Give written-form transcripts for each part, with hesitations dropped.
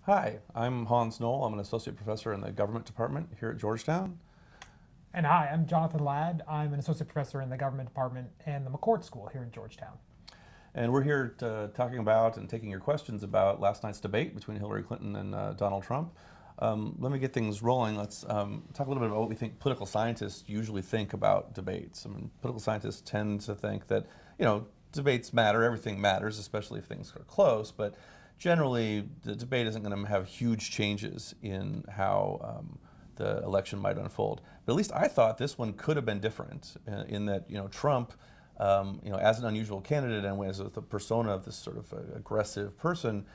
Hi, I'm Hans Knoll. I'm an associate professor in the government department here at Georgetown. And hi, I'm Jonathan Ladd. I'm an associate professor in the government department and the McCourt School here in Georgetown. And we're here talking about and taking your questions about last night's debate between Hillary Clinton and Donald Trump. Let me get things rolling. Let's talk a little bit about what we think political scientists usually think about debates. I mean, political scientists tend to think that, debates matter, everything matters, especially if things are close, but generally the debate isn't going to have huge changes in how the election might unfold. But at least I thought this one could have been different in that, Trump, as an unusual candidate and as the persona of this sort of aggressive person,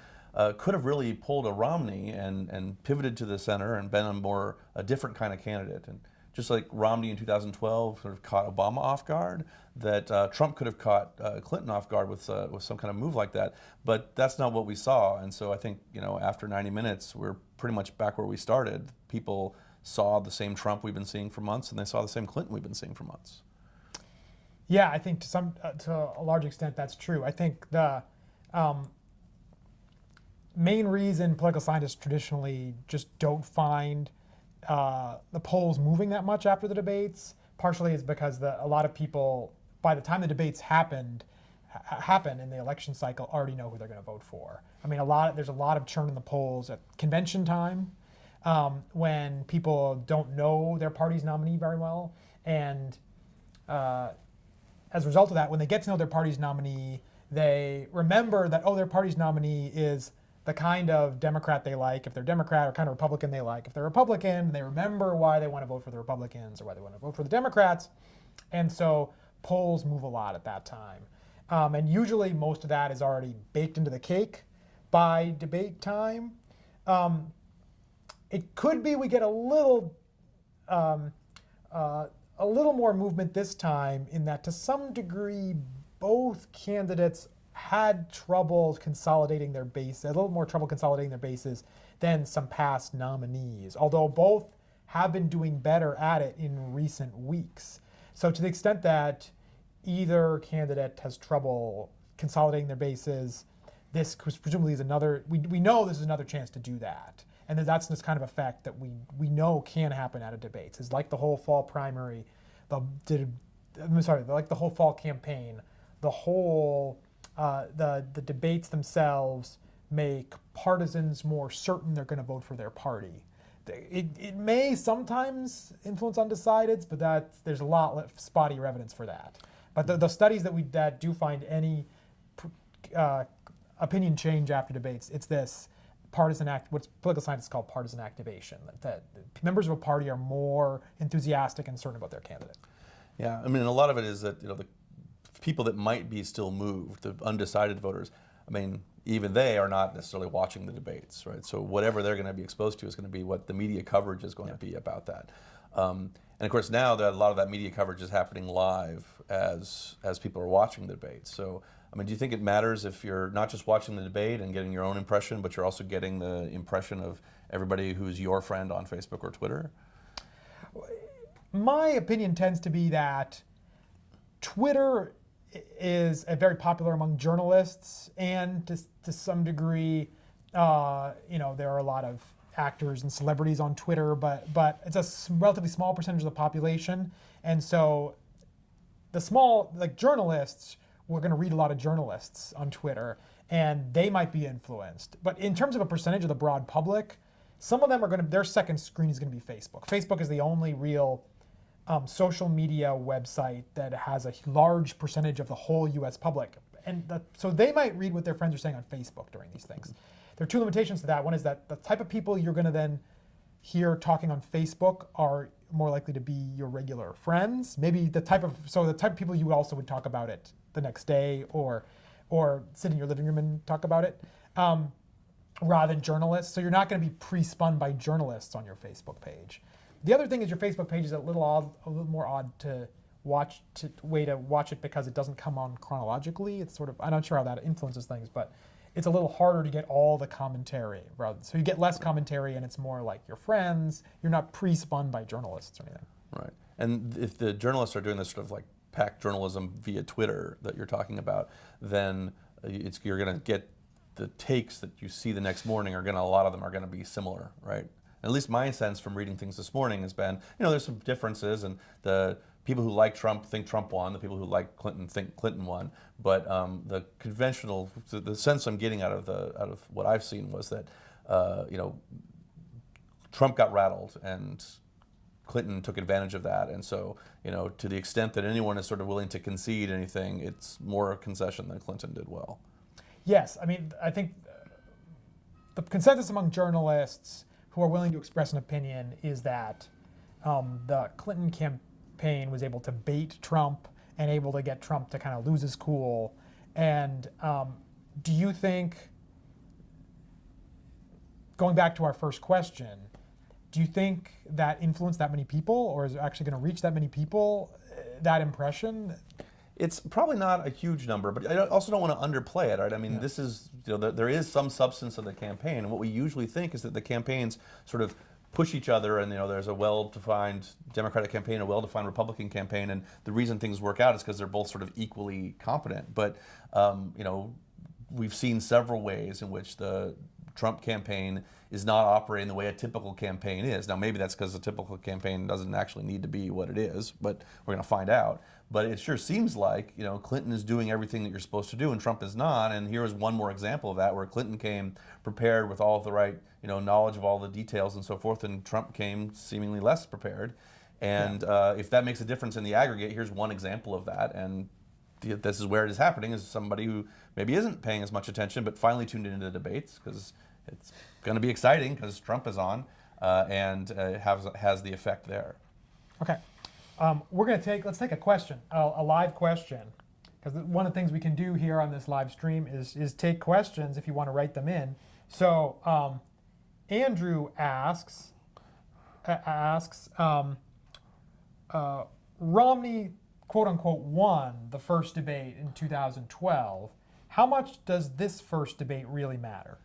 could have really pulled a Romney and pivoted to the center and been a different kind of candidate. And just like Romney in 2012 sort of caught Obama off guard, that Trump could have caught Clinton off guard with some kind of move like that. But that's not what we saw. And so I think, after 90 minutes, we're pretty much back where we started. People saw the same Trump we've been seeing for months, and they saw the same Clinton we've been seeing for months. Yeah, I think to a large extent that's true. I think the main reason political scientists traditionally just don't find the polls moving that much after the debates, partially is because a lot of people, by the time the debates happen in the election cycle, already know who they're going to vote for. I mean, there's a lot of churn in the polls at convention time, when people don't know their party's nominee very well, and as a result of that, when they get to know their party's nominee, they remember that, their party's nominee is the kind of Democrat they like, if they're Democrat, or kind of Republican they like. If they're Republican, they remember why they want to vote for the Republicans or why they want to vote for the Democrats. And so polls move a lot at that time. And usually most of that is already baked into the cake by debate time. It could be we get um, a little more movement this time, in that to some degree both candidates had trouble consolidating their base, a little more trouble consolidating their bases than some past nominees, although both have been doing better at it in recent weeks. So to the extent that either candidate has trouble consolidating their bases, this presumably is we know this is another chance to do that. And that's this kind of effect that we know can happen at a debate. It's like the whole fall primary, like the whole fall campaign, the debates themselves make partisans more certain they're going to vote for their party. It may sometimes influence undecideds, but there's a lot spottier evidence for that. But the studies that do find any opinion change after debates, it's this what's political scientists call partisan activation, that members of a party are more enthusiastic and certain about their candidate. Yeah, I mean, a lot of it is that the people that might be still moved, the undecided voters, I mean, even they are not necessarily watching the debates, right? So whatever they're going to be exposed to is going to be what the media coverage is going to be about that. And of course, now that a lot of that media coverage is happening live as people are watching the debates. So, I mean, do you think it matters if you're not just watching the debate and getting your own impression, but you're also getting the impression of everybody who's your friend on Facebook or Twitter? My opinion tends to be that Twitter is very popular among journalists, and to some degree, there are a lot of actors and celebrities on Twitter, but it's a relatively small percentage of the population, and so journalists, we're going to read a lot of journalists on Twitter, and they might be influenced. But in terms of a percentage of the broad public, some of them their second screen is going to be Facebook. Facebook is the only real social media website that has a large percentage of the whole U.S. public. And so they might read what their friends are saying on Facebook during these things. There are two limitations to that. One is that the type of people you're going to then hear talking on Facebook are more likely to be your regular friends. Maybe the type of people you also would talk about it the next day, or sit in your living room and talk about it, rather than journalists. So you're not going to be pre-spun by journalists on your Facebook page. The other thing is your Facebook page is a little more odd to watch it, because it doesn't come on chronologically. It's sort of, I'm not sure how that influences things, but it's a little harder to get all the commentary. So you get less commentary, and it's more like your friends. You're not pre-spun by journalists or anything. Right. And if the journalists are doing this sort of like pack journalism via Twitter that you're talking about, then you're going to get the takes that you see the next morning are a lot of them are going to be similar, right? At least my sense from reading things this morning has been, there's some differences, and the people who like Trump think Trump won. The people who like Clinton think Clinton won. But the conventional, the sense I'm getting out of what I've seen was that, Trump got rattled and Clinton took advantage of that. And so, to the extent that anyone is sort of willing to concede anything, it's more a concession than Clinton did well. Yes, I mean, I think the consensus among journalists who are willing to express an opinion is that the Clinton campaign was able to bait Trump and able to get Trump to kind of lose his cool. And do you think, going back to our first question, do you think that influenced that many people, or is it actually going to reach that many people, that impression? It's probably not a huge number, but I also don't want to underplay it, right? I mean, This is, there is some substance of the campaign, and what we usually think is that the campaigns sort of push each other, and there's a well-defined Democratic campaign, a well-defined Republican campaign, and the reason things work out is because they're both sort of equally competent. But we've seen several ways in which the Trump campaign is not operating the way a typical campaign is. Now, maybe that's because a typical campaign doesn't actually need to be what it is, but we're going to find out. But it sure seems like, Clinton is doing everything that you're supposed to do and Trump is not. And here is one more example of that, where Clinton came prepared with all of the right, knowledge of all the details and so forth, and Trump came seemingly less prepared. And if that makes a difference in the aggregate, here's one example of that. And this is where it is happening, is somebody who maybe isn't paying as much attention, but finally tuned into the debates, because it's going to be exciting because Trump is on, and has the effect there. Okay. Let's take a question, a live question, because one of the things we can do here on this live stream is take questions if you want to write them in. So Andrew asks, Romney, quote unquote, won the first debate in 2012. How much does this first debate really matter?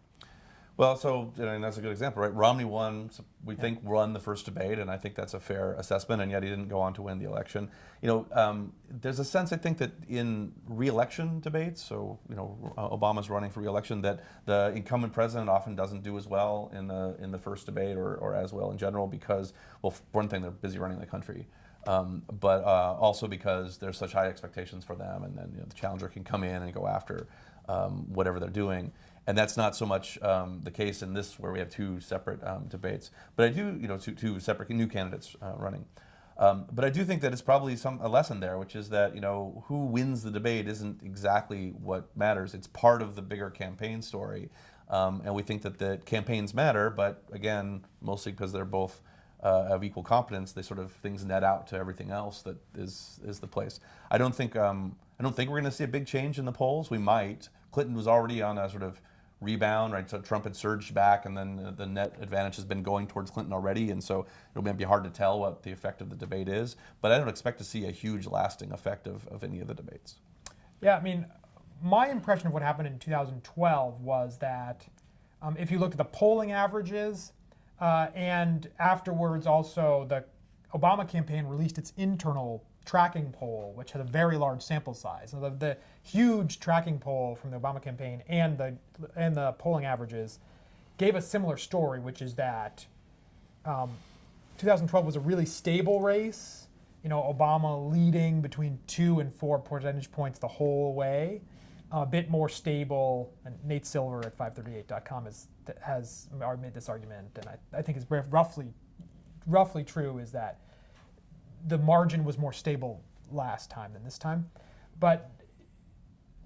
Well, so that's a good example, right? Romney won, we think, won the first debate, and I think that's a fair assessment, and yet he didn't go on to win the election. There's a sense, I think, that in re-election debates, so Obama's running for re-election, that the incumbent president often doesn't do as well in the first debate, or as well in general, because, well, for one thing, they're busy running the country. But also because there's such high expectations for them, and then the challenger can come in and go after whatever they're doing. And that's not so much the case in this, where we have two separate debates. But I do, two separate new candidates running. But I do think that it's probably a lesson there, which is that who wins the debate isn't exactly what matters. It's part of the bigger campaign story, and we think that the campaigns matter. But again, mostly because they're both of equal competence, they sort of things net out to everything else that is the place. I don't think we're going to see a big change in the polls. We might. Clinton was already on a sort of rebound, right? So Trump had surged back, and then the net advantage has been going towards Clinton already, and so it'll be hard to tell what the effect of the debate is. But I don't expect to see a huge lasting effect of any of the debates. Yeah, I mean, my impression of what happened in 2012 was that if you looked at the polling averages, and afterwards also the Obama campaign released its internal tracking poll, which had a very large sample size. So the huge tracking poll from the Obama campaign and the polling averages gave a similar story, which is that 2012 was a really stable race. Obama leading between 2 and 4 percentage points the whole way. A bit more stable, and Nate Silver at 538.com has made this argument, and I think it's roughly true, is that the margin was more stable last time than this time. But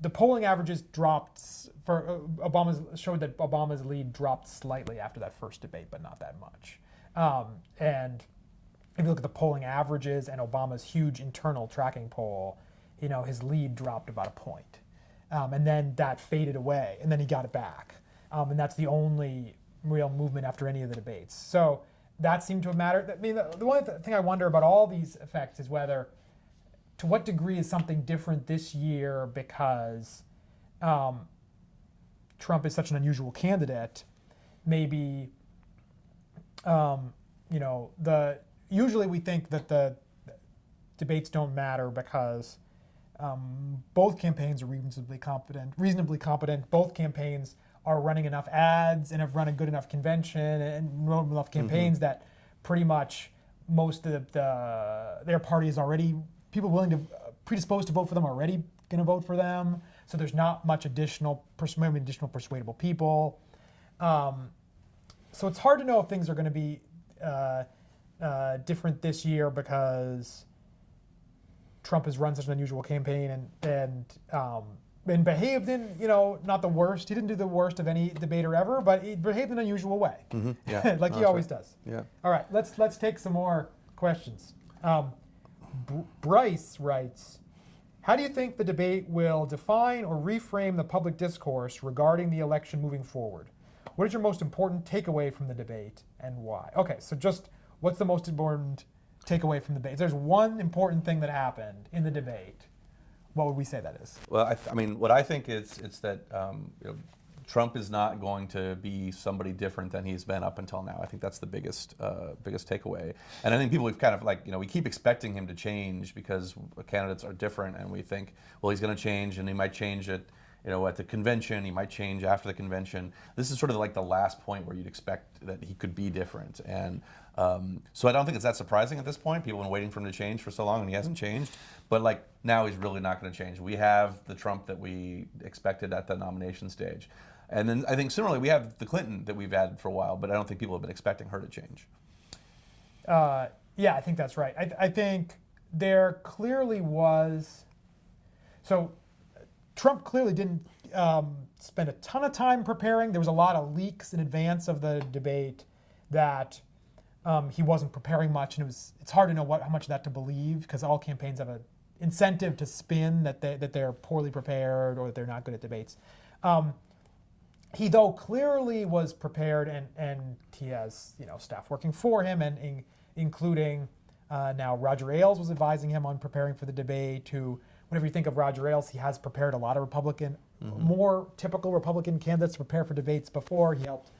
the polling averages dropped showed that Obama's lead dropped slightly after that first debate, but not that much. And if you look at the polling averages and Obama's huge internal tracking poll, his lead dropped about a point. And then that faded away, and then he got it back. And that's the only real movement after any of the debates. So that seemed to have mattered. I mean, the one thing I wonder about all these effects is whether, to what degree is something different this year because Trump is such an unusual candidate. Maybe, usually we think that the debates don't matter because both campaigns are reasonably competent. Both campaigns are running enough ads and have run a good enough convention and run enough campaigns that pretty much most of their party is already, people willing to, predisposed to vote for them already going to vote for them. So there's not much additional persuadable people. So it's hard to know if things are going to be different this year because Trump has run such an unusual campaign and behaved in, not the worst. He didn't do the worst of any debater ever, but he behaved in an unusual way, Yeah. like he always does. Yeah. All right, let's take some more questions. Bryce writes, how do you think the debate will define or reframe the public discourse regarding the election moving forward? What is your most important takeaway from the debate and why? Okay, so just what's the most important takeaway from the debate? If there's one important thing that happened in the debate, what would we say that is? Well, I mean, what I think is it's that Trump is not going to be somebody different than he's been up until now. I think that's the biggest takeaway. And I think people, we've kind of we keep expecting him to change because candidates are different, and we think, well, he's going to change, and he might change it, at the convention. He might change after the convention. This is sort of like the last point where you'd expect that he could be different. And so I don't think it's that surprising at this point. People have been waiting for him to change for so long, and he hasn't changed. But now he's really not going to change. We have the Trump that we expected at the nomination stage. And then I think similarly, we have the Clinton that we've had for a while, but I don't think people have been expecting her to change. Yeah, I think that's right. I think there clearly was, so Trump clearly didn't spend a ton of time preparing. There was a lot of leaks in advance of the debate that he wasn't preparing much, and it's hard to know how much of that to believe because all campaigns have an incentive to spin that they're poorly prepared or that they're not good at debates. He though clearly was prepared, and he has staff working for him, and including now Roger Ailes was advising him on preparing for the debate. Who, whenever you think of Roger Ailes, he has prepared a lot of more typical Republican candidates to prepare for debates before. He helped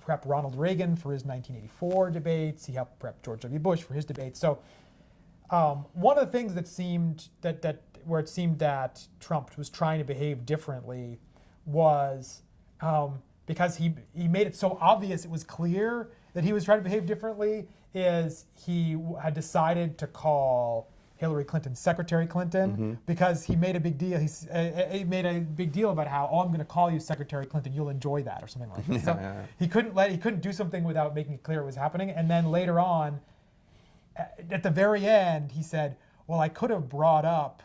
prep Ronald Reagan for his 1984 debates. He helped prep George W. Bush for his debates. So one of the things that seemed where it seemed that Trump was trying to behave differently was because he made it so obvious it was clear that he was trying to behave differently, is he had decided to call Hillary Clinton Secretary Clinton because he made a big deal. He made a big deal about how, I'm going to call you Secretary Clinton. You'll enjoy that, or something like that. So he couldn't do something without making it clear it was happening. And then later on, at the very end, he said, "Well, I could have brought up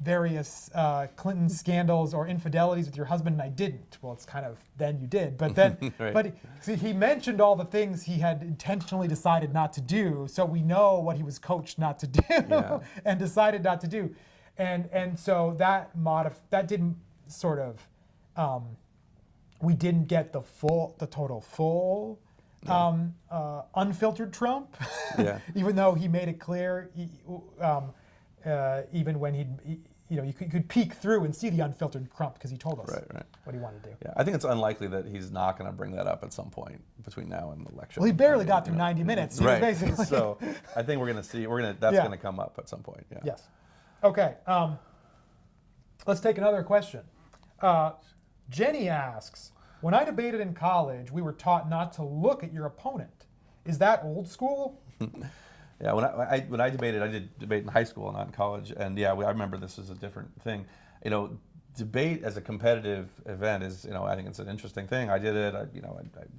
various Clinton scandals or infidelities with your husband, and I didn't." Well, it's kind of, then you did, but then, Right. but see, he mentioned all the things he had intentionally decided not to do, so we know what he was coached not to do and decided not to do, and so that didn't sort of, we didn't get the total full unfiltered Trump, even though he made it clear. Even when you could peek through and see the unfiltered Trump because he told us what he wanted to do. Yeah, I think it's unlikely that he's not going to bring that up at some point between now and the election. Well, he barely got through 90 minutes. He was basically So I think we're going to see. That's going to come up at some point. Yeah. Yes. Okay. Let's take another question. Jenny asks, when I debated in college, we were taught not to look at your opponent. Is that old school? Yeah, when I debated, I did debate in high school, not in college, and I remember this was a different thing. Debate as a competitive event is, I think it's an interesting thing. I did it. I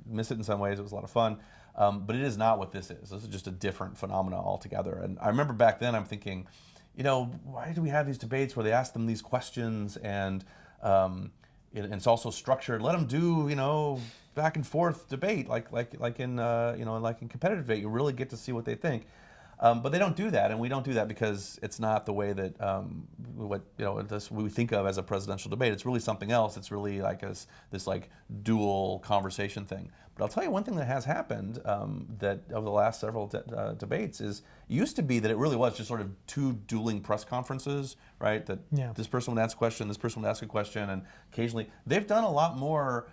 miss it in some ways. It was a lot of fun, but it is not what this is. This is just a different phenomena altogether. And I remember back then, I'm thinking, why do we have these debates where they ask them these questions and it's also structured? Let them do, back and forth debate like in competitive debate. You really get to see what they think. But they don't do that, and we don't do that because it's not the way that we think of as a presidential debate. It's really something else. It's really like this dual conversation thing. But I'll tell you one thing that has happened that over the last several debates is, it used to be that it really was just sort of two dueling press conferences, right? That this person would ask a question, this person would ask a question, and occasionally they've done a lot more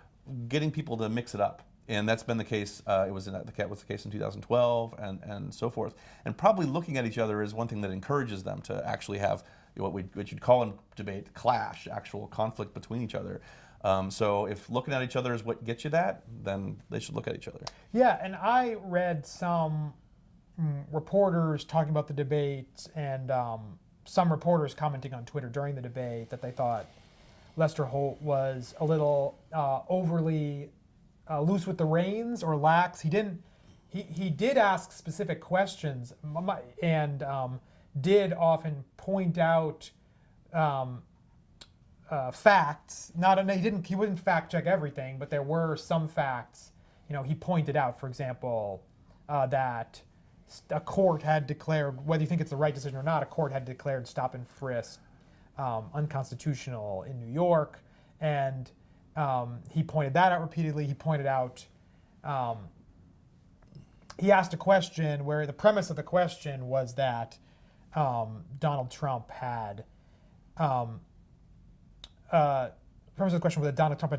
getting people to mix it up. And that's been the case. It was the case in 2012 and so forth. And probably looking at each other is one thing that encourages them to actually have what you'd call in debate clash, actual conflict between each other. So if looking at each other is what gets you that, then they should look at each other. Yeah, and I read some reporters talking about the debate and some reporters commenting on Twitter during the debate that they thought Lester Holt was a little overly loose with the reins or lax. He didn't. He did ask specific questions and did often point out facts. He wouldn't fact check everything, but there were some facts. He pointed out, for example, that a court had declared, whether you think it's the right decision or not, a court had declared stop and frisk unconstitutional in New York, and he pointed that out repeatedly. He pointed out, he asked a question where the premise of the question was that Donald Trump had,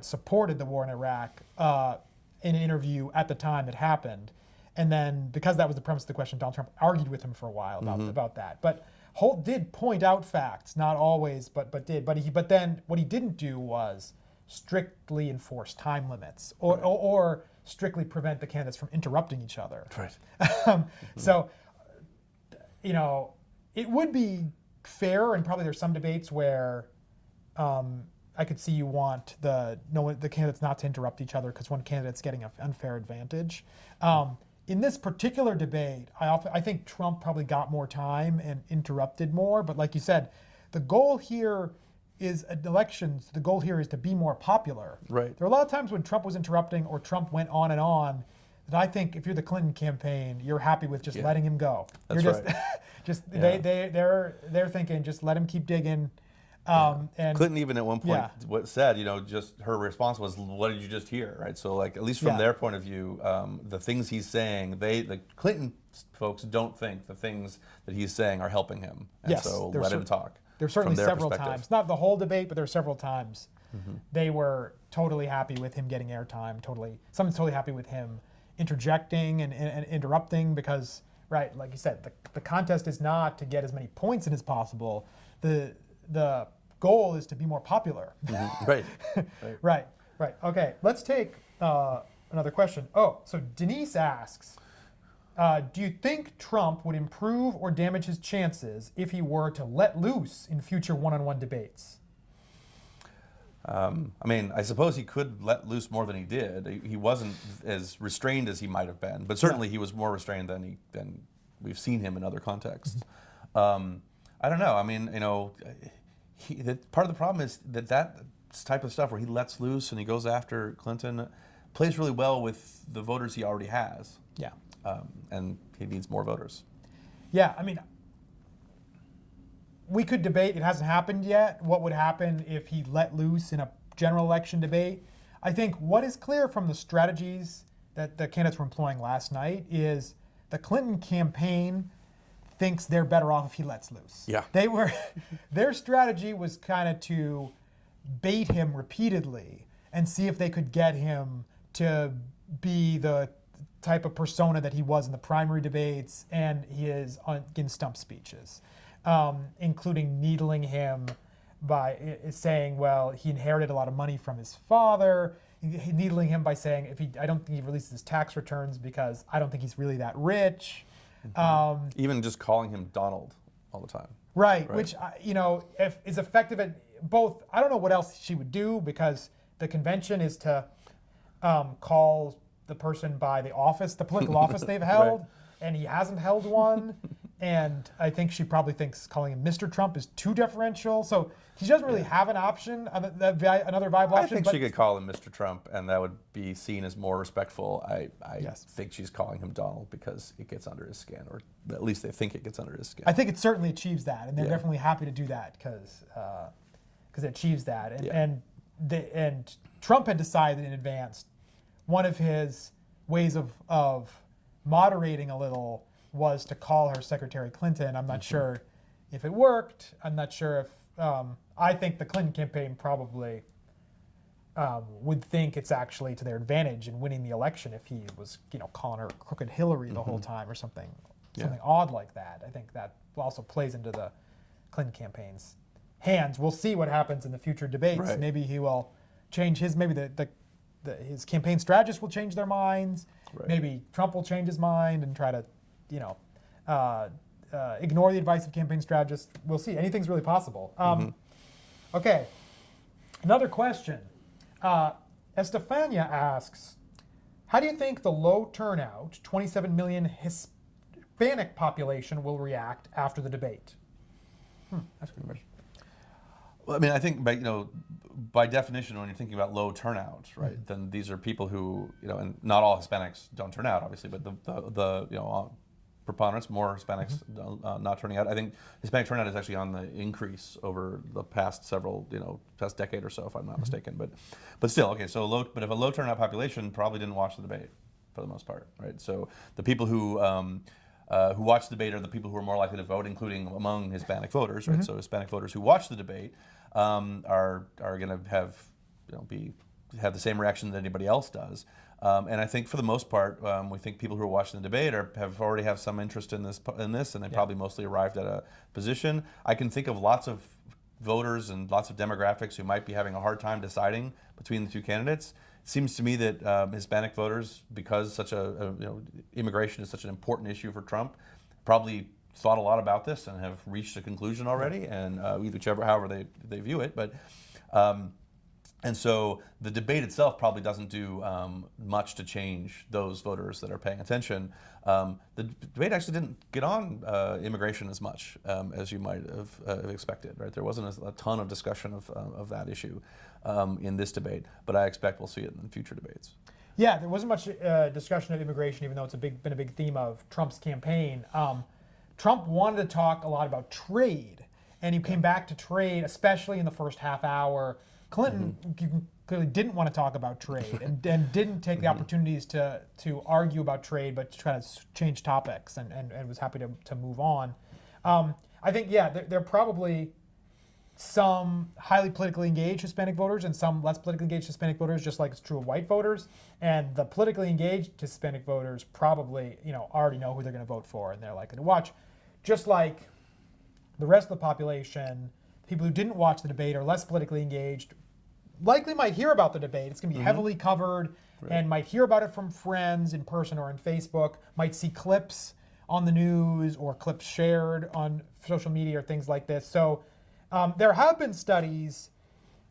supported the war in Iraq in an interview at the time it happened. And then, because that was the premise of the question, Donald Trump argued with him for a while about that. But Holt did point out facts, not always, but did. But then what he didn't do was strictly enforce time limits or strictly prevent the candidates from interrupting each other. Right. So, it would be fair, and probably there's some debates where I could see you want the candidates not to interrupt each other because one candidate's getting an unfair advantage. In this particular debate, I think Trump probably got more time and interrupted more. But like you said, the goal here is elections. The goal here is to be more popular. Right. There are a lot of times when Trump was interrupting or Trump went on and on that I think if you're the Clinton campaign, you're happy with just letting him go. That's you're just, right. They're thinking just let him keep digging. And Clinton even at one point said, just her response was, "What did you just hear?" Right. So like at least from their point of view, the things he's saying, the Clinton folks don't think the things that he's saying are helping him, and so let him talk. There's certainly from their several times, not the whole debate, but there were several times they were totally happy with him getting airtime. Someone's totally happy with him interjecting and interrupting because, right, like you said, the contest is not to get as many points in as possible. The goal is to be more popular. Right. Right. Okay, let's take another question. Oh, so Denise asks, do you think Trump would improve or damage his chances if he were to let loose in future one-on-one debates? I suppose he could let loose more than he did. He wasn't as restrained as he might have been, but certainly he was more restrained than we've seen him in other contexts. I don't know. Part of the problem is that type of stuff where he lets loose and he goes after Clinton plays really well with the voters he already has. Yeah. And he needs more voters. Yeah, we could debate, it hasn't happened yet, what would happen if he let loose in a general election debate. I think what is clear from the strategies that the candidates were employing last night is the Clinton campaign thinks they're better off if he lets loose. Yeah. Their strategy was kind of to bait him repeatedly and see if they could get him to be the type of persona that he was in the primary debates and his in stump speeches, including needling him by saying, well, he inherited a lot of money from his father, needling him by saying, I don't think he releases his tax returns because I don't think he's really that rich. Even just calling him Donald all the time. Right. Which, if is effective at both. I don't know what else she would do because the convention is to call the person by the political office they've held, and he hasn't held one. And I think she probably thinks calling him Mr. Trump is too deferential. So he doesn't really have an option, another viable option. I think she could call him Mr. Trump, and that would be seen as more respectful. I think she's calling him Donald because it gets under his skin, or at least they think it gets under his skin. I think it certainly achieves that, and they're definitely happy to do that because it achieves that. And Trump had decided in advance one of his ways of moderating a little was to call her Secretary Clinton. I'm not sure if it worked. I'm not sure if I think the Clinton campaign probably would think it's actually to their advantage in winning the election if he was, calling her crooked Hillary the whole time or something odd like that. I think that also plays into the Clinton campaign's hands. We'll see what happens in the future debates. Right. Maybe he will change his, maybe his campaign strategists will change their minds. Right. Maybe Trump will change his mind and try to, ignore the advice of campaign strategists. We'll see. Anything's really possible. Okay, another question. Estefania asks, how do you think the low turnout, 27 million Hispanic population will react after the debate? That's a good question. Well, I mean, I think by definition, when you're thinking about low turnout, right, then these are people who, and not all Hispanics don't turn out, obviously, but the preponderance, more Hispanics not turning out. I think Hispanic turnout is actually on the increase over the past past decade or so, if I'm not mistaken. But still, okay. So if a low turnout population probably didn't watch the debate for the most part, right? So the people who watch the debate are the people who are more likely to vote, including among Hispanic voters, right? So Hispanic voters who watch the debate are going to have the same reaction that anybody else does. And I think for the most part, we think people who are watching the debate already have some interest in this, and they probably mostly arrived at a position. I can think of lots of voters and lots of demographics who might be having a hard time deciding between the two candidates. It seems to me that Hispanic voters, because immigration is such an important issue for Trump, probably thought a lot about this and have reached a conclusion already, and however they view it, but. And so the debate itself probably doesn't do much to change those voters that are paying attention. The debate actually didn't get on immigration as much as you might have expected, right? There wasn't a ton of discussion of that issue in this debate, but I expect we'll see it in future debates. Yeah, there wasn't much discussion of immigration, even though it's been a big theme of Trump's campaign. Trump wanted to talk a lot about trade, and he came back to trade, especially in the first half hour. Clinton clearly didn't want to talk about trade and didn't take the opportunities to argue about trade, but to try to change topics and was happy to move on. I think, there are probably some highly politically engaged Hispanic voters and some less politically engaged Hispanic voters, just like it's true of white voters. And the politically engaged Hispanic voters probably, already know who they're going to vote for, and they're likely to watch. Just like the rest of the population, people who didn't watch the debate are less politically engaged, likely might hear about the debate. It's going to be heavily covered, and might hear about it from friends in person or on Facebook, might see clips on the news or clips shared on social media or things like this. So there have been studies,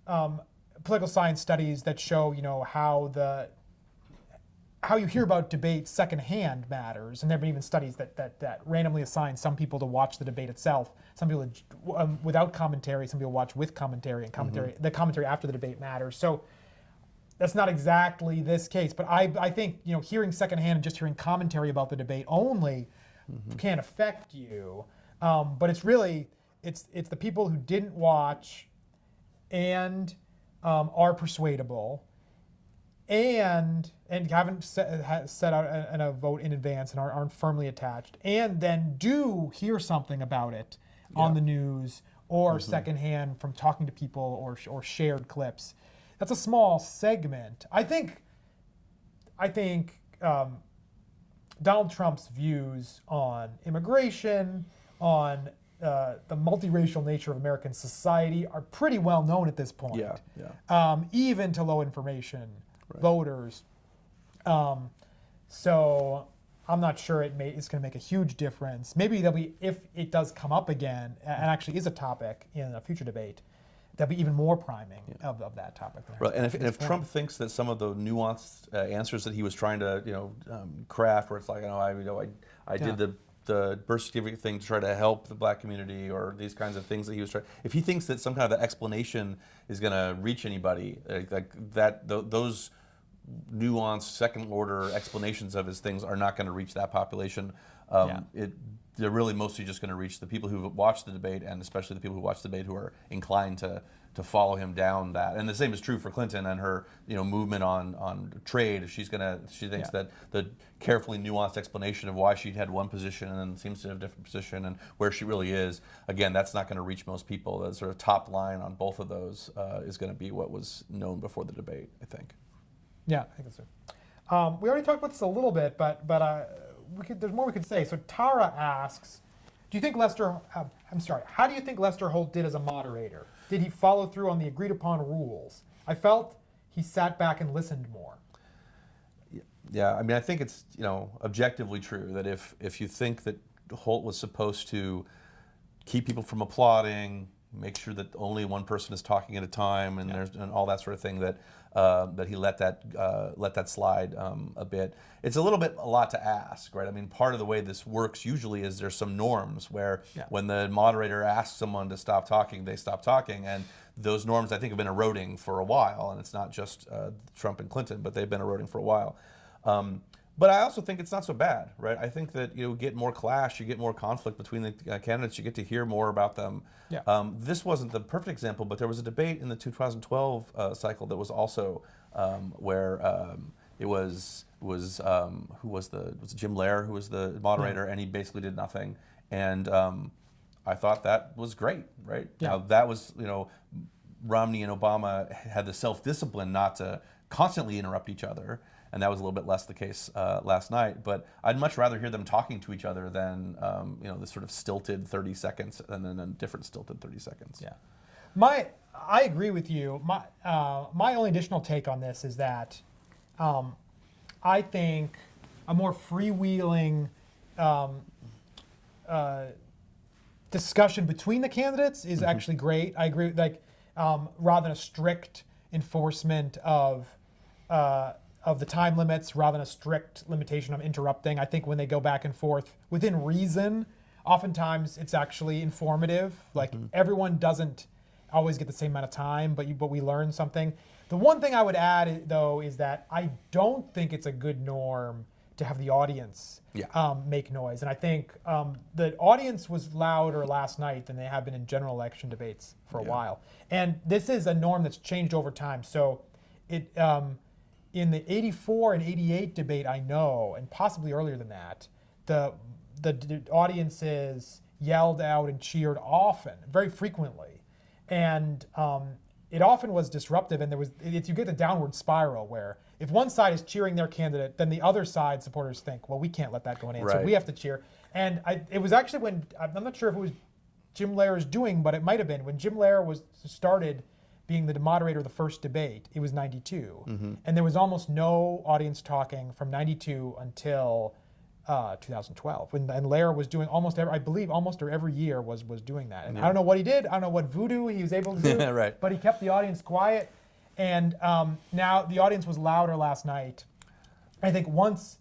political science studies, that show how you hear about debate secondhand matters, and there have been even studies that randomly assign some people to watch the debate itself, some people without commentary, some people watch with commentary, and the commentary after the debate matters. So that's not exactly this case, but I think hearing secondhand and just hearing commentary about the debate only can affect you, but it's really it's the people who didn't watch and are persuadable, and haven't set out a vote in advance and aren't firmly attached, and then do hear something about it on the news or secondhand from talking to people or shared clips. That's a small segment. I think Donald Trump's views on immigration, on the multiracial nature of American society are pretty well known at this point. Even to low information voters. So I'm not sure it's going to make a huge difference. Maybe there'll be, if it does come up again and actually is a topic in a future debate, there'll be even more priming of that topic. Right, and if Trump thinks that some of the nuanced answers that he was trying to craft, where it's like, I did the birth certificate thing to try to help the black community, or these kinds of things that he was trying. If he thinks that some kind of explanation is going to reach anybody, like that, those nuanced second-order explanations of his things are not going to reach that population. They're really mostly just going to reach the people who watch the debate, and especially the people who watch the debate who are inclined to follow him down that. And the same is true for Clinton and her movement on trade. She thinks that the carefully nuanced explanation of why she had one position and then seems to have a different position and where she really is, again, that's not going to reach most people. The sort of top line on both of those is going to be what was known before the debate, I think. Yeah, I think that's right. We already talked about this a little bit, but there's more we could say. So Tara asks, how do you think Lester Holt did as a moderator? Did he follow through on the agreed upon rules? I felt he sat back and listened more. Yeah, I mean, I think it's objectively true that if you think that Holt was supposed to keep people from applauding, make sure that only one person is talking at a time, and and all that sort of thing, that that he let that slide a bit. It's a lot to ask, right? I mean, part of the way this works usually is there's some norms where when the moderator asks someone to stop talking, they stop talking, and those norms I think have been eroding for a while, and it's not just Trump and Clinton, but they've been eroding for a while. But I also think it's not so bad, right? I think that you get more clash, you get more conflict between the candidates, you get to hear more about them. Yeah. This wasn't the perfect example, but there was a debate in the 2012 cycle that was also where it was Jim Lehrer who was the moderator, and he basically did nothing. And I thought that was great, right? Yeah. Now that was Romney and Obama had the self-discipline not to constantly interrupt each other. And that was a little bit less the case last night. But I'd much rather hear them talking to each other than this sort of stilted 30 seconds and then a different stilted 30 seconds. Yeah, I agree with you. My only additional take on this is that I think a more freewheeling discussion between the candidates is actually great. I agree. Rather than a strict enforcement of the time limits, rather than a strict limitation on interrupting. I think when they go back and forth within reason, oftentimes it's actually informative. Like everyone doesn't always get the same amount of time, but we learn something. The one thing I would add though is that I don't think it's a good norm to have the audience make noise. And I think the audience was louder last night than they have been in general election debates for a while. And this is a norm that's changed over time. So it in the 84 and 88 debate, I know, and possibly earlier than that, the audiences yelled out and cheered often, very frequently. And it often was disruptive, and you get the downward spiral where if one side is cheering their candidate, then the other side supporters think, well, we can't let that go unanswered. Right. We have to cheer. And it was actually when, I'm not sure if it was Jim Lehrer's doing, but it might have been, when Jim Lehrer started being the moderator of the first debate, it was 92. And there was almost no audience talking from 92 until 2012. And Lehrer was doing almost every year was doing that. And I don't know what he did. I don't know what voodoo he was able to do. Right. But he kept the audience quiet. And now the audience was louder last night. I think once,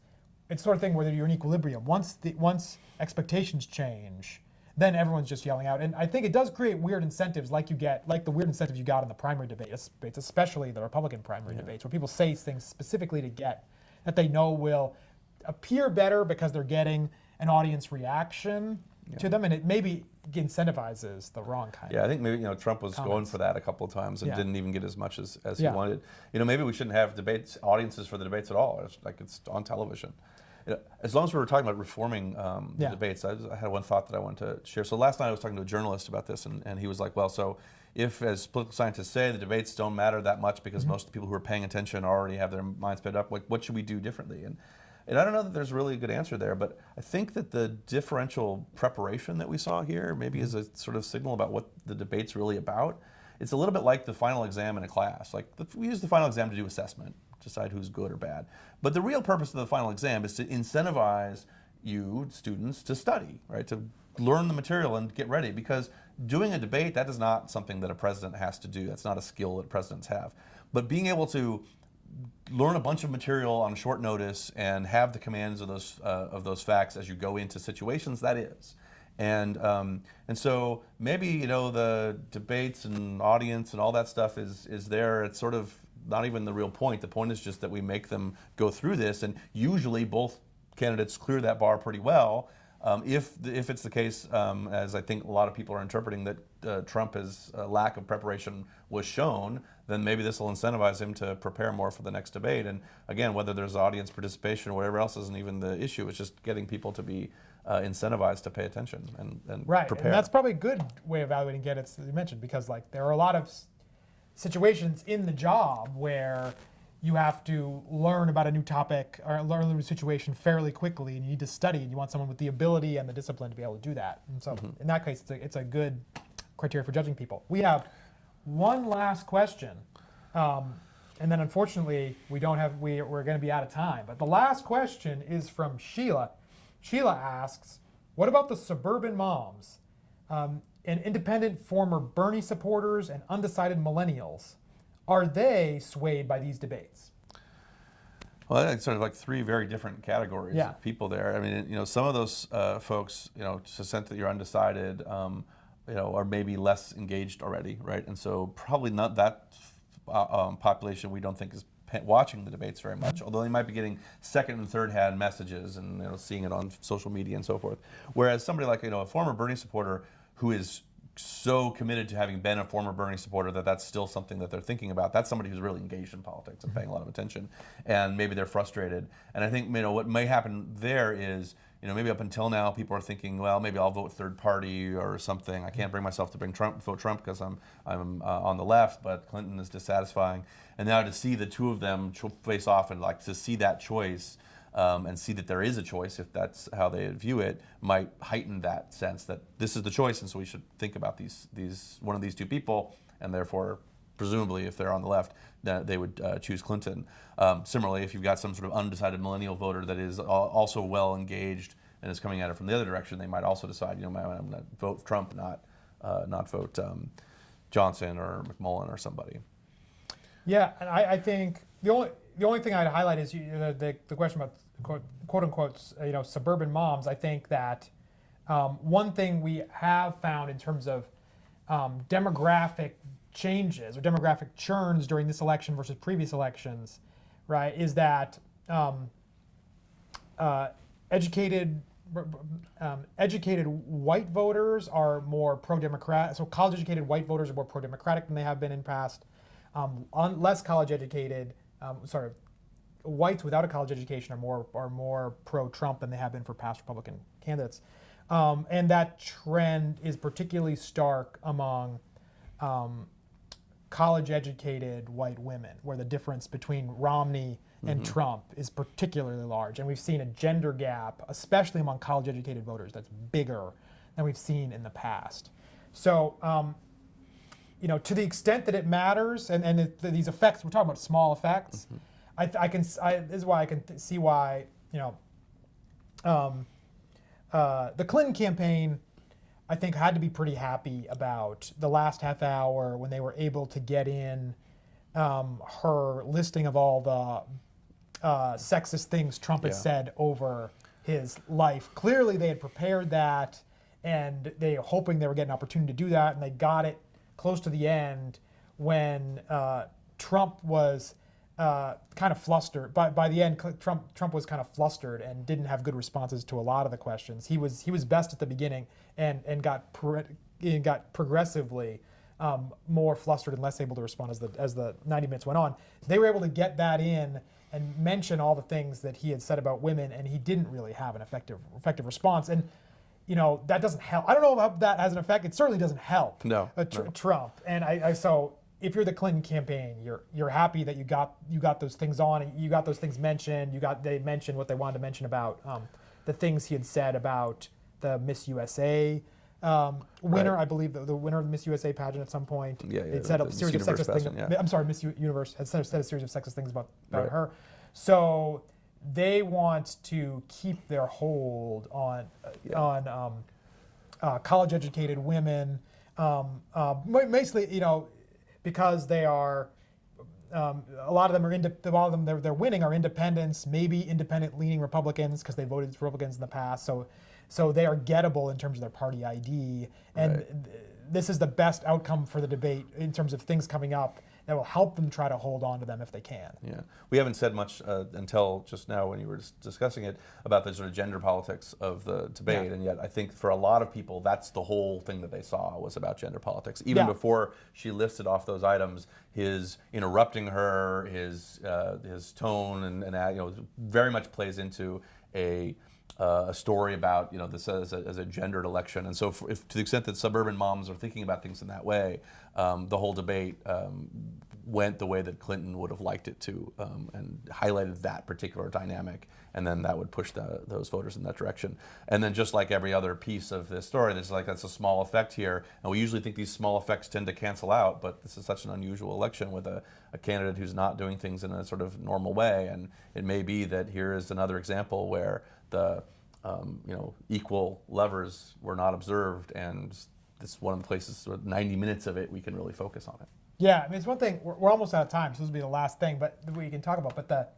it's sort of thing where you're in equilibrium. Once expectations change, then everyone's just yelling out. And I think it does create weird incentives like the weird incentives you got in the primary debates, especially the Republican primary debates, where people say things specifically to get that they know will appear better because they're getting an audience reaction to them, and it maybe incentivizes the wrong kind. Yeah, I think maybe Trump was going for that a couple of times and didn't even get as much as he wanted. Maybe we shouldn't have audiences for the debates at all. It's on television. As long as we were talking about reforming the debates, I had one thought that I wanted to share. So last night I was talking to a journalist about this, and he was like, well, so if, as political scientists say, the debates don't matter that much because most of the people who are paying attention already have their minds made up, what should we do differently? And I don't know that there's really a good answer there, but I think that the differential preparation that we saw here maybe is a sort of signal about what the debate's really about. It's a little bit like the final exam in a class. We use the final exam to do assessment, decide who's good or bad. But the real purpose of the final exam is to incentivize you, students, to study, right? To learn the material and get ready. Because doing a debate, that is not something that a president has to do. That's not a skill that presidents have. But being able to learn a bunch of material on short notice and have the commands of those facts as you go into situations, that is. And so maybe the debates and audience and all that stuff is there. It's sort of not even the real point. The point is just that we make them go through this, and usually both candidates clear that bar pretty well. If it's the case, as I think a lot of people are interpreting, that Trump's lack of preparation was shown, then maybe this will incentivize him to prepare more for the next debate. And again, whether there's audience participation or whatever else isn't even the issue. It's just getting people to be incentivized to pay attention and prepare. And that's probably a good way of evaluating candidates, as you mentioned, because there are a lot of situations in the job where you have to learn about a new topic or learn a new situation fairly quickly, and you need to study, and you want someone with the ability and the discipline to be able to do that. And so in that case, it's a good criteria for judging people. We have one last question. and then unfortunately, we're going to be out of time. But the last question is from Sheila. Sheila asks, what about the suburban moms and independent former Bernie supporters and undecided millennials? Are they swayed by these debates? Well, I think it's sort of like three very different categories Yeah. of people there. I mean, some of those folks, to the extent that you're undecided, are maybe less engaged already, right? And so probably not that population we don't think is watching the debates very much, although they might be getting second and third hand messages and seeing it on social media and so forth. Whereas somebody like a former Bernie supporter who is so committed to having been a former Bernie supporter that that's still something that they're thinking about. That's somebody who's really engaged in politics and paying a lot of attention, and maybe they're frustrated. And I think what may happen there is maybe up until now people are thinking, well, maybe I'll vote third party or something. I can't bring myself to vote Trump because I'm on the left, but Clinton is dissatisfying. And now to see the two of them face off and like to see that choice. And see that there is a choice, if that's how they view it, might heighten that sense that this is the choice, and so we should think about one of these two people, and therefore, presumably, if they're on the left, that they would choose Clinton. Similarly, if you've got some sort of undecided millennial voter that is also well engaged and is coming at it from the other direction, they might also decide, I'm going to vote Trump, not vote Johnson or McMullen or somebody. Yeah, and I think the only thing I'd highlight is the question about quote unquote suburban moms. I think that one thing we have found in terms of demographic changes or demographic churns during this election versus previous elections, right, is that educated white voters are more pro-democratic. So college-educated white voters are more pro-democratic than they have been in past. Less college-educated, whites without a college education are more pro-Trump than they have been for past Republican candidates, and that trend is particularly stark among college-educated white women, where the difference between Romney and Trump is particularly large, and we've seen a gender gap, especially among college-educated voters, that's bigger than we've seen in the past. So. To the extent that it matters, and these effects, we're talking about small effects. This is why I can see why the Clinton campaign, I think, had to be pretty happy about the last half hour when they were able to get in her listing of all the sexist things Trump had said over his life. Clearly, they had prepared that, and they were hoping they were getting an opportunity to do that, and they got it close to the end when Trump was kind of flustered. By the end, Trump was kind of flustered and didn't have good responses to a lot of the questions. He was best at the beginning and got progressively more flustered and less able to respond as the 90 minutes went on. They were able to get that in and mention all the things that he had said about women, and he didn't really have an effective response. And that doesn't help. I don't know if that has an effect. It certainly doesn't help Trump. And so if you're the Clinton campaign, you're happy that you got those things on, and you got those things mentioned. They mentioned what they wanted to mention about the things he had said about the Miss USA winner. I believe the winner of the Miss USA pageant at some point. It said a series of sexist things. Yeah. I'm sorry, Miss Universe had said a series of sexist things about her. So they want to keep their hold on college-educated women, basically, because they are a lot of them they're winning are independents, maybe independent-leaning Republicans because they voted Republicans in the past. So they are gettable in terms of their party ID, and this is the best outcome for the debate in terms of things coming up that will help them try to hold on to them if they can. Yeah, we haven't said much until just now when you were discussing it about the sort of gender politics of the debate, and yet I think for a lot of people that's the whole thing that they saw was about gender politics. Even before she listed off those items, his interrupting her, his tone, and very much plays into a story about this as a gendered election. And so if to the extent that suburban moms are thinking about things in that way, the whole debate went the way that Clinton would have liked it to, and highlighted that particular dynamic, and then that would push those voters in that direction. And then just like every other piece of this story, that's a small effect here, and we usually think these small effects tend to cancel out, but this is such an unusual election with a candidate who's not doing things in a sort of normal way, and it may be that here is another example where the equal levers were not observed, and this is one of the places, 90 minutes of it, we can really focus on it. Yeah, I mean, it's one thing, we're almost out of time, so this will be the last thing, but we can talk about, but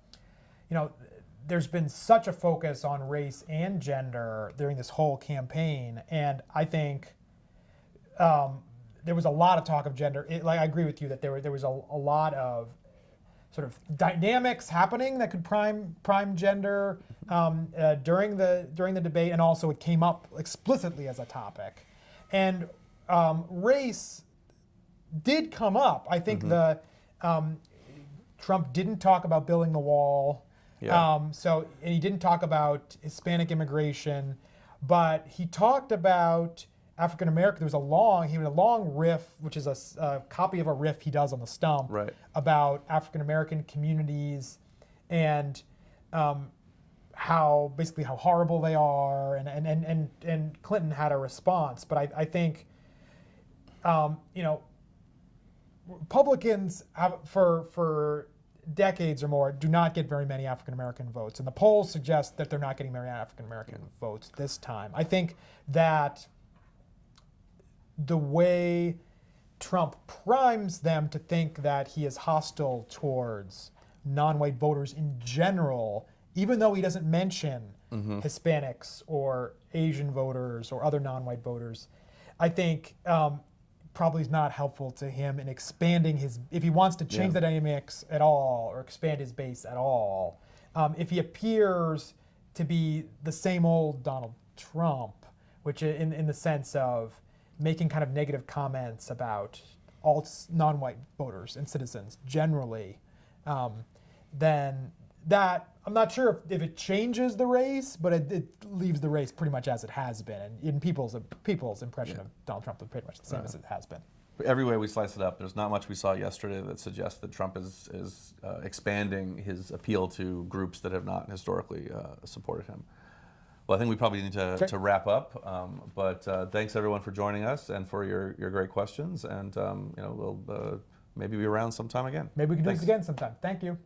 there's been such a focus on race and gender during this whole campaign, and I think there was a lot of talk of gender. I agree with you that there was a lot of sort of dynamics happening that could prime gender during the debate, and also it came up explicitly as a topic. And race did come up. I think Trump didn't talk about building the wall. Yeah. And he didn't talk about Hispanic immigration, but he talked about African American. There was a long riff, which is a copy of a riff he does on the stump, Right. about African American communities and how horrible they are, and Clinton had a response. But I think Republicans have, for decades or more, do not get very many African American votes, and the polls suggest that they're not getting many African American votes this time. I think that the way Trump primes them to think that he is hostile towards non-white voters in general, even though he doesn't mention Hispanics or Asian voters or other non-white voters, I think probably is not helpful to him in expanding if he wants to change the dynamics at all or expand his base at all. If he appears to be the same old Donald Trump, which in the sense of making kind of negative comments about all non-white voters and citizens generally, then that, I'm not sure if it changes the race, but it leaves the race pretty much as it has been. And in people's impression of Donald Trump is pretty much the same as it has been. Every way we slice it up, there's not much we saw yesterday that suggests that Trump is expanding his appeal to groups that have not historically supported him. Well, I think we probably need to wrap up, but thanks everyone for joining us and for your great questions, and we'll maybe be around sometime again. Maybe we can do this again sometime. Thank you.